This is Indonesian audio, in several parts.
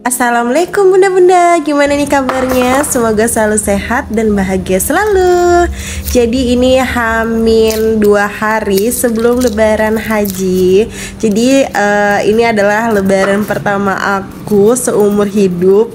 Assalamualaikum bunda-bunda, gimana nih kabarnya? Semoga selalu sehat dan bahagia selalu. Jadi ini Hamin 2 hari sebelum lebaran haji. Jadi ini adalah lebaran pertama aku seumur hidup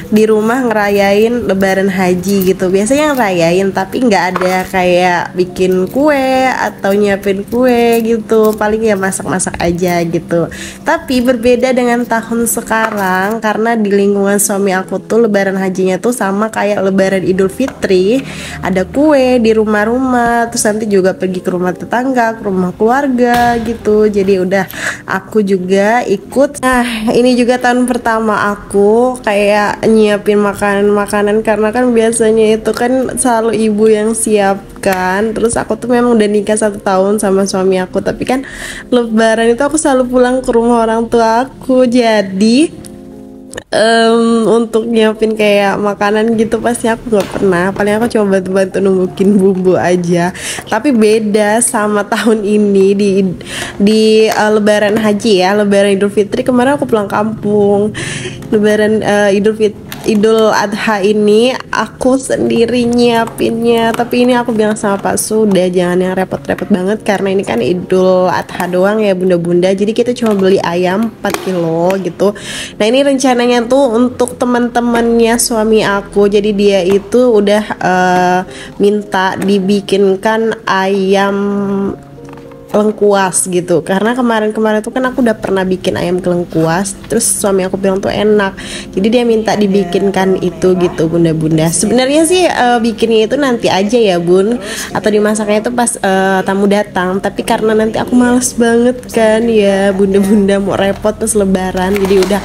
di rumah ngerayain lebaran haji gitu. Biasanya ngerayain tapi nggak ada kayak bikin kue atau nyiapin kue gitu. Paling ya masak-masak aja gitu. Tapi berbeda dengan tahun sekarang karena di lingkungan suami aku tuh lebaran hajinya tuh sama kayak lebaran Idul Fitri, ada kue di rumah-rumah, terus nanti juga pergi ke rumah tetangga, ke rumah keluarga gitu. Jadi udah aku juga ikut. Nah, ini juga tahun pertama aku kayak nyiapin makanan-makanan karena kan biasanya itu kan selalu ibu yang siapkan. Terus aku tuh memang udah nikah 1 tahun sama suami aku, tapi kan lebaran itu aku selalu pulang ke rumah orang tua aku. Jadi untuk nyiapin kayak makanan gitu pasti aku nggak pernah. Paling aku coba bantu-bantu numbukin bumbu aja. Tapi beda sama tahun ini di lebaran haji ya, lebaran Idul Fitri kemarin aku pulang kampung. Lebaran Idul Adha ini aku sendiri nyiapinnya. Tapi ini aku bilang sama Pak Sudah jangan yang repot-repot banget karena ini kan Idul Adha doang ya bunda-bunda. Jadi kita cuma beli ayam 4 kilo gitu. Nah ini rencananya tuh untuk teman-temannya suami aku. Jadi dia itu udah minta dibikinkan ayam lengkuas gitu, karena kemarin-kemarin tuh kan aku udah pernah bikin ayam lengkuas, terus suami aku bilang tuh enak, jadi dia minta dibikinkan itu gitu bunda-bunda. Sebenarnya sih bikinnya itu nanti aja ya bun, atau dimasaknya itu pas tamu datang, tapi karena nanti aku males banget kan ya bunda-bunda mau repot pas lebaran, jadi udah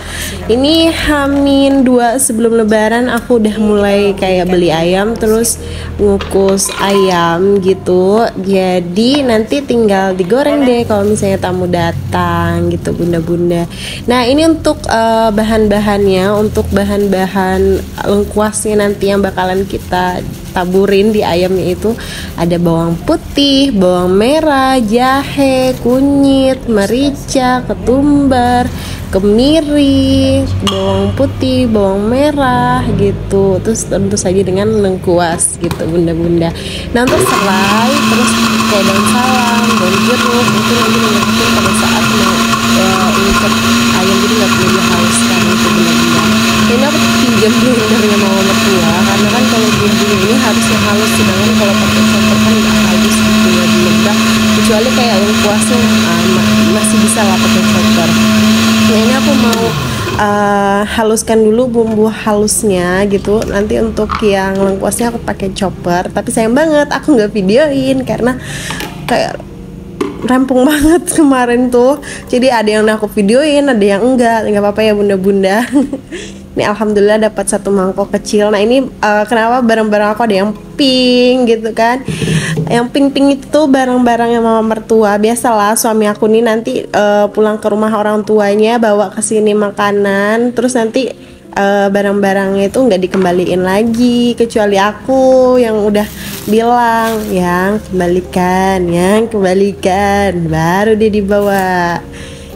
ini Hamin 2 sebelum lebaran aku udah mulai kayak beli ayam terus ngukus ayam gitu. Jadi nanti tinggal digoreng deh kalau misalnya tamu datang gitu bunda-bunda. Nah ini untuk bahan-bahannya, untuk bahan-bahan lengkuasnya nanti yang bakalan kita taburin di ayamnya itu ada bawang putih, bawang merah, jahe, kunyit, merica, ketumbar, kemiri, bawang putih, bawang merah gitu. Terus tentu saja dengan lengkuas gitu bunda-bunda. Nah untuk serai terus kayak daun salam, daun jeruk itu nanti dimasukin pada saat mau ikat ayam, jadi nggak perlu dihaluskan gitu bunda-bunda. Ini aku pinjam blendernya mama mertua karena kan kalau bumbu ini harusnya halus, sedangkan kalau pakai chopper kan nggak halus gitu ya bunda. Kecuali kayak lengkuasnya masih bisa lah pakai chopper. Nah ini aku mau haluskan dulu bumbu halusnya gitu. Nanti untuk yang lengkuasnya aku pakai chopper, tapi sayang banget aku nggak videoin karena kayak rempong banget kemarin tuh. Jadi ada yang aku videoin, ada yang enggak apa-apa ya bunda-bunda. Ini alhamdulillah dapat 1 mangkok kecil. Nah ini kenapa barang-barang aku ada yang pink gitu kan. Yang pink-pink itu tuh barang-barangnya mama mertua. Biasalah suami aku nih nanti pulang ke rumah orang tuanya bawa ke sini makanan, terus nanti barang-barangnya itu nggak dikembaliin lagi, kecuali aku yang udah bilang yang kembalikan baru dia dibawa.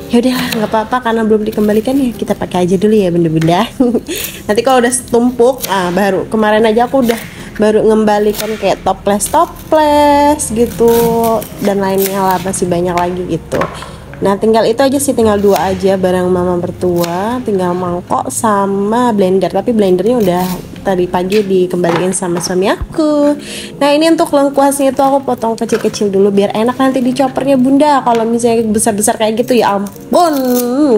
Ya udahlah nggak apa-apa karena belum dikembalikan ya kita pakai aja dulu ya bunda-bunda. Nanti kalau udah tumpuk baru. Kemarin aja aku udah baru ngembalikan kayak toples gitu dan lainnya lah, masih banyak lagi gitu. Nah tinggal itu aja sih, tinggal 2 aja barang mama mertua, tinggal mangkok sama blender, tapi blendernya udah tadi pagi dikembaliin sama suami aku. Nah ini untuk lengkuasnya itu aku potong kecil-kecil dulu biar enak nanti di choppernya bunda. Kalau misalnya besar-besar kayak gitu ya ampun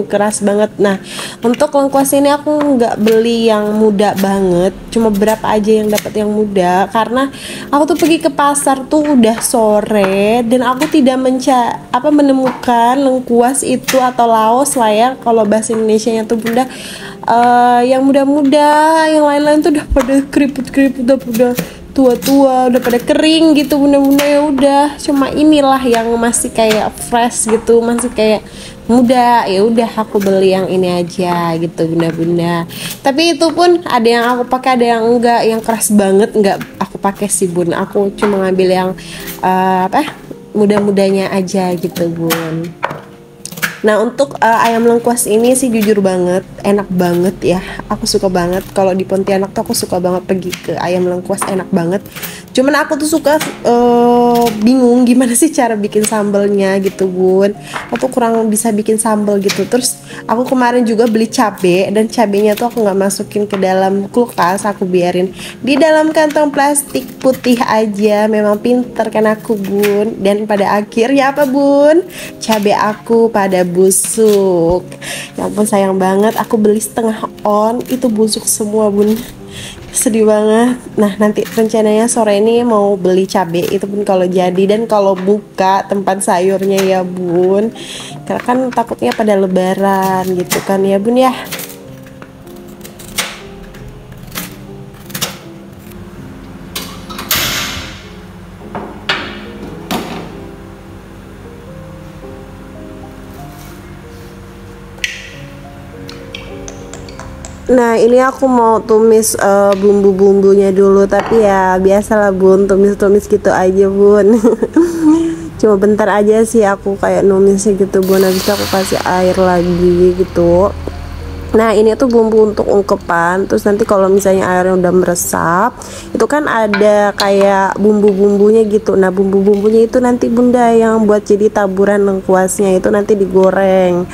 keras banget. Nah untuk lengkuas ini aku nggak beli yang muda banget, cuma berapa aja yang dapat yang muda karena aku tuh pergi ke pasar tuh udah sore dan aku tidak menemukan lengkuas itu atau laos lah ya kalau bahasa Indonesianya tuh bunda, yang muda-muda, yang lain-lain tuh udah pada keriput-keriput, udah tua-tua, udah pada kering gitu bunda-bunda. Ya udah, cuma inilah yang masih kayak fresh gitu, masih kayak muda. Ya udah, aku beli yang ini aja gitu bunda-bunda. Tapi itu pun ada yang aku pakai, ada yang enggak. Yang keras banget enggak aku pakai sih bun, aku cuma ngambil yang muda-mudanya aja gitu bun. Nah untuk ayam lengkuas ini sih jujur banget enak banget ya. Aku suka banget kalau di Pontianak tuh, aku suka banget pergi ke ayam lengkuas, enak banget. Cuman aku tuh suka bingung gimana sih cara bikin sambelnya gitu bun. Aku kurang bisa bikin sambel gitu. Terus aku kemarin juga beli cabe, dan cabenya tuh aku nggak masukin ke dalam kulkas, aku biarin di dalam kantong plastik putih aja. Memang pinter kan aku bun. Dan pada akhirnya apa bun? Cabe aku pada busuk. Ya ampun sayang banget, aku beli setengah on itu busuk semua bun, sedih banget. Nah nanti rencananya sore ini mau beli cabai itu pun kalau jadi, dan kalau buka tempat sayurnya ya bun, karena kan takutnya pada lebaran gitu kan ya bun ya. Nah ini aku mau tumis bumbu-bumbunya dulu, tapi ya biasalah bun, tumis-tumis gitu aja bun. Cuma bentar aja sih aku kayak numisnya gitu bun, habis itu aku kasih air lagi gitu. Nah ini tuh bumbu untuk ungkepan. Terus nanti kalau misalnya airnya udah meresap, itu kan ada kayak bumbu-bumbunya gitu. Nah bumbu-bumbunya itu nanti bunda yang buat jadi taburan lengkuasnya, itu nanti digoreng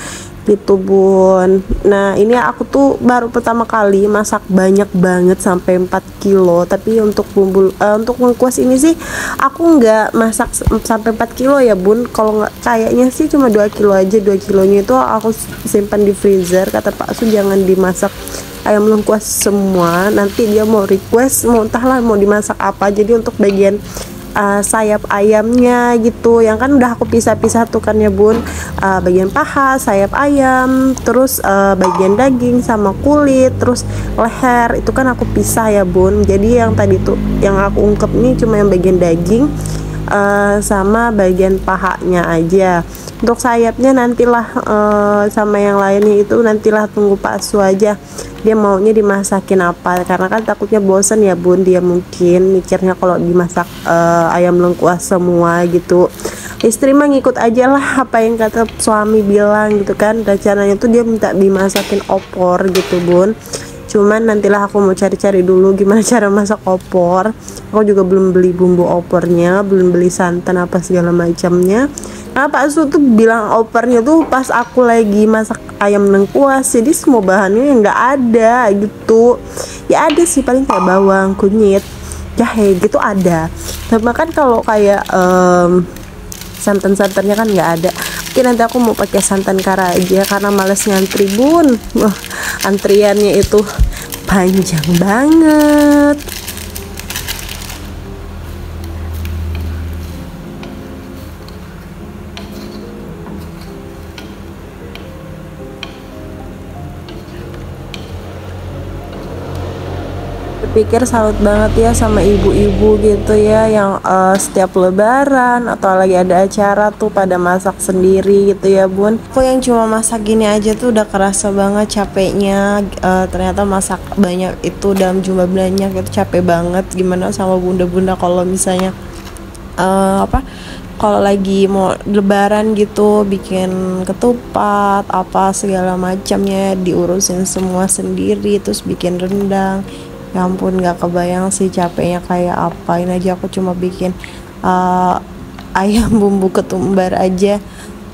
gitu bun. Nah ini aku tuh baru pertama kali masak banyak banget sampai 4 kilo. Tapi untuk bumbu untuk lengkuas ini sih aku nggak masak sampai 4 kilo ya bun. Kalau nggak, kayaknya sih cuma 2 kilo aja. 2 kilonya itu aku simpan di freezer. Kata Pak Su jangan dimasak ayam lengkuas semua, nanti dia mau request mau entahlah mau dimasak apa. Jadi untuk bagian sayap ayamnya gitu, yang kan udah aku pisah-pisah tuh kan ya bun, bagian paha, sayap ayam, terus bagian daging sama kulit, terus leher itu kan aku pisah ya bun. Jadi yang tadi tuh yang aku ungkep nih cuma yang bagian daging sama bagian pahanya aja. Untuk sayapnya nantilah sama yang lainnya itu nantilah tunggu Pak Su aja, dia maunya dimasakin apa, karena kan takutnya bosan ya bun, dia mungkin mikirnya kalau dimasak ayam lengkuas semua gitu. Istri mah ngikut aja lah apa yang kata suami bilang gitu kan. Rencananya tuh dia minta dimasakin opor gitu bun. Cuman nantilah aku mau cari-cari dulu gimana cara masak opor. Aku juga belum beli bumbu opornya, belum beli santan apa segala macamnya. Nah Pak Su tuh bilang opornya tuh pas aku lagi masak ayam lengkuas, jadi semua bahannya yang nggak ada gitu. Ya ada sih paling kayak bawang, kunyit, jahe gitu ada. Tapi kan kalau kayak santan-santannya kan nggak ada. Oke nanti aku mau pakai santan kara aja karena males ngantri bun. Wah, antriannya itu panjang banget. Pikir salut banget ya sama ibu-ibu gitu ya yang setiap lebaran atau lagi ada acara tuh pada masak sendiri gitu ya bun. Aku yang cuma masak gini aja tuh udah kerasa banget capeknya. Ternyata masak banyak itu dalam jumlah banyak itu capek banget. Gimana sama bunda-bunda kalau misalnya kalau lagi mau lebaran gitu bikin ketupat apa segala macamnya diurusin semua sendiri, terus bikin rendang. Ya ampun gak kebayang sih capeknya kayak apa. Ini aja aku cuma bikin ayam bumbu ketumbar aja,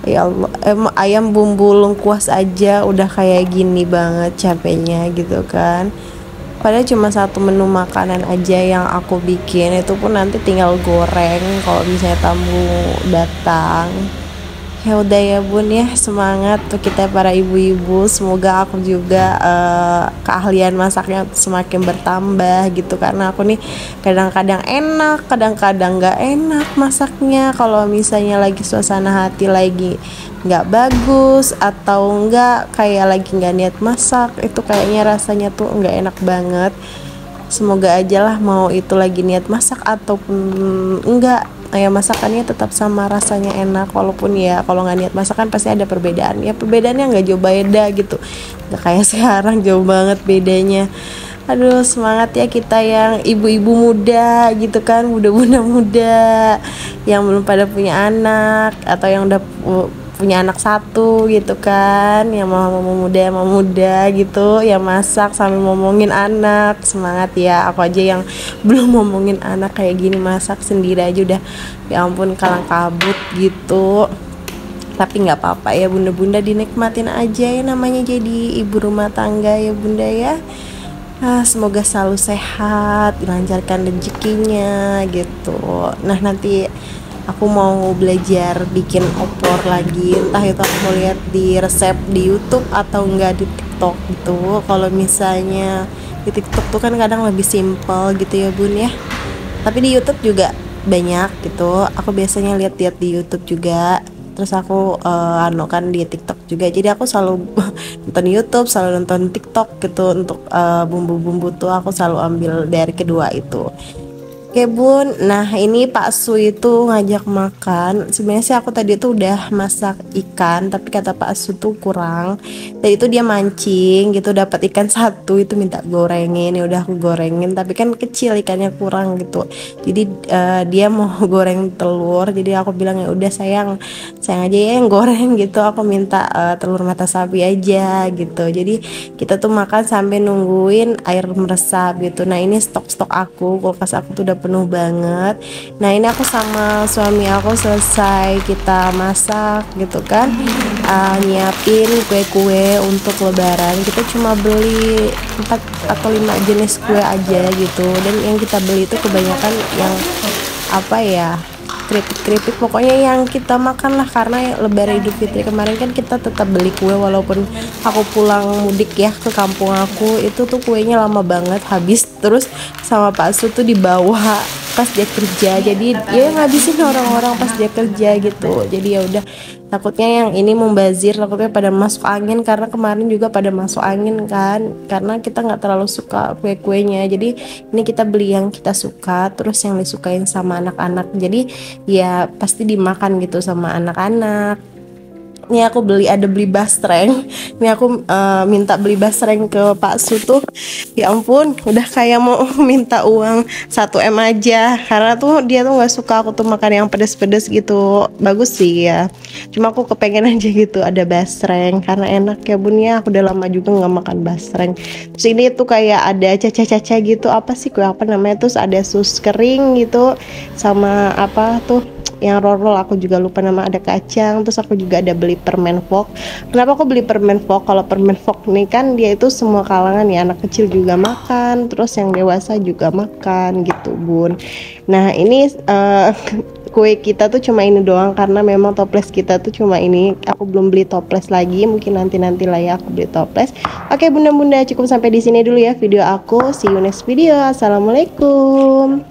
ya Allah, ayam bumbu lengkuas aja udah kayak gini banget capeknya gitu kan. Padahal cuma satu menu makanan aja yang aku bikin, itu pun nanti tinggal goreng kalau misalnya tamu datang. Ya udah ya bun ya, semangat tuh kita para ibu-ibu. Semoga aku juga keahlian masaknya semakin bertambah gitu, karena aku nih kadang-kadang enak, kadang-kadang gak enak masaknya. Kalau misalnya lagi suasana hati lagi nggak bagus atau nggak kayak lagi nggak niat masak, itu kayaknya rasanya tuh nggak enak banget. Semoga aja lah, mau itu lagi niat masak ataupun enggak, ya masakannya tetap sama, rasanya enak. Walaupun ya kalau nggak niat masakan pasti ada perbedaan, ya perbedaannya nggak jauh beda gitu, nggak kayak sekarang jauh banget bedanya. Aduh, semangat ya kita yang ibu-ibu muda gitu kan, bunda-bunda muda yang belum pada punya anak atau yang udah punya anak satu gitu kan, yang mau muda gitu, yang masak sambil ngomongin anak. Semangat ya, aku aja yang belum ngomongin anak kayak gini, masak sendiri aja udah ya ampun kalang kabut gitu. Tapi nggak apa-apa ya bunda-bunda, dinikmatin aja ya, namanya jadi ibu rumah tangga ya bunda ya. Semoga selalu sehat, dilancarkan rezekinya gitu. Nah nanti aku mau belajar bikin opor lagi, entah itu aku mau lihat di resep di YouTube atau enggak di TikTok gitu. Kalau misalnya di TikTok tuh kan kadang lebih simple gitu ya bun ya, tapi di YouTube juga banyak gitu. Aku biasanya lihat-lihat di YouTube juga, terus aku kan di TikTok juga. Jadi aku selalu nonton YouTube, selalu nonton TikTok gitu. Untuk bumbu-bumbu tuh aku selalu ambil dari kedua itu. Oke bun, nah ini Pak Su itu ngajak makan. Sebenarnya sih aku tadi tuh udah masak ikan, tapi kata Pak Su tuh kurang. Tadi itu dia mancing gitu, dapat ikan satu, itu minta gorengin. Ya udah aku gorengin, tapi kan kecil ikannya, kurang gitu. Jadi dia mau goreng telur. Jadi aku bilang ya udah sayang aja ya yang goreng gitu. Aku minta telur mata sapi aja gitu. Jadi kita tuh makan sampai nungguin air meresap gitu. Nah ini stok aku, kulkas aku tuh udah penuh banget. Nah ini aku sama suami aku selesai kita masak gitu kan, nyiapin kue-kue untuk lebaran. Kita cuma beli 4 atau 5 jenis kue aja gitu, dan yang kita beli itu kebanyakan yang apa ya, keripik pokoknya yang kita makan lah. Karena lebaran Idul Fitri kemarin kan kita tetap beli kue, walaupun aku pulang mudik ya ke kampung aku, itu tuh kuenya lama banget habis. Terus sama Pak Su tuh dibawa pas dia kerja, jadi dia ngabisin orang-orang pas dia kerja gitu. Jadi ya udah, takutnya yang ini membazir, takutnya pada masuk angin, karena kemarin juga pada masuk angin kan, karena kita nggak terlalu suka kue-kuenya. Jadi ini kita beli yang kita suka, terus yang disukain sama anak-anak, jadi ya pasti dimakan gitu sama anak-anak. Ini aku beli basreng. Ini aku minta beli basreng ke Pak Su tuh, ya ampun udah kayak mau minta uang 1 M aja, karena tuh dia tuh nggak suka aku tuh makan yang pedes-pedes gitu. Bagus sih ya, cuma aku kepengen aja gitu ada basreng, karena enak ya bun ya. Aku udah lama juga nggak makan basreng. Terus ini tuh kayak ada caca-caca gitu, apa sih kue apa namanya, terus ada sus kering gitu, sama apa tuh yang roll aku juga lupa nama, ada kacang. Terus aku juga ada beli permen folk. Kenapa aku beli permen folk? Kalau permen folk nih kan dia itu semua kalangan ya, anak kecil juga makan, terus yang dewasa juga makan gitu bun. Nah ini kue kita tuh cuma ini doang, karena memang toples kita tuh cuma ini. Aku belum beli toples lagi, mungkin nanti lah ya aku beli toples. Oke bunda-bunda, cukup sampai di sini dulu ya video aku. See you next video. Assalamualaikum.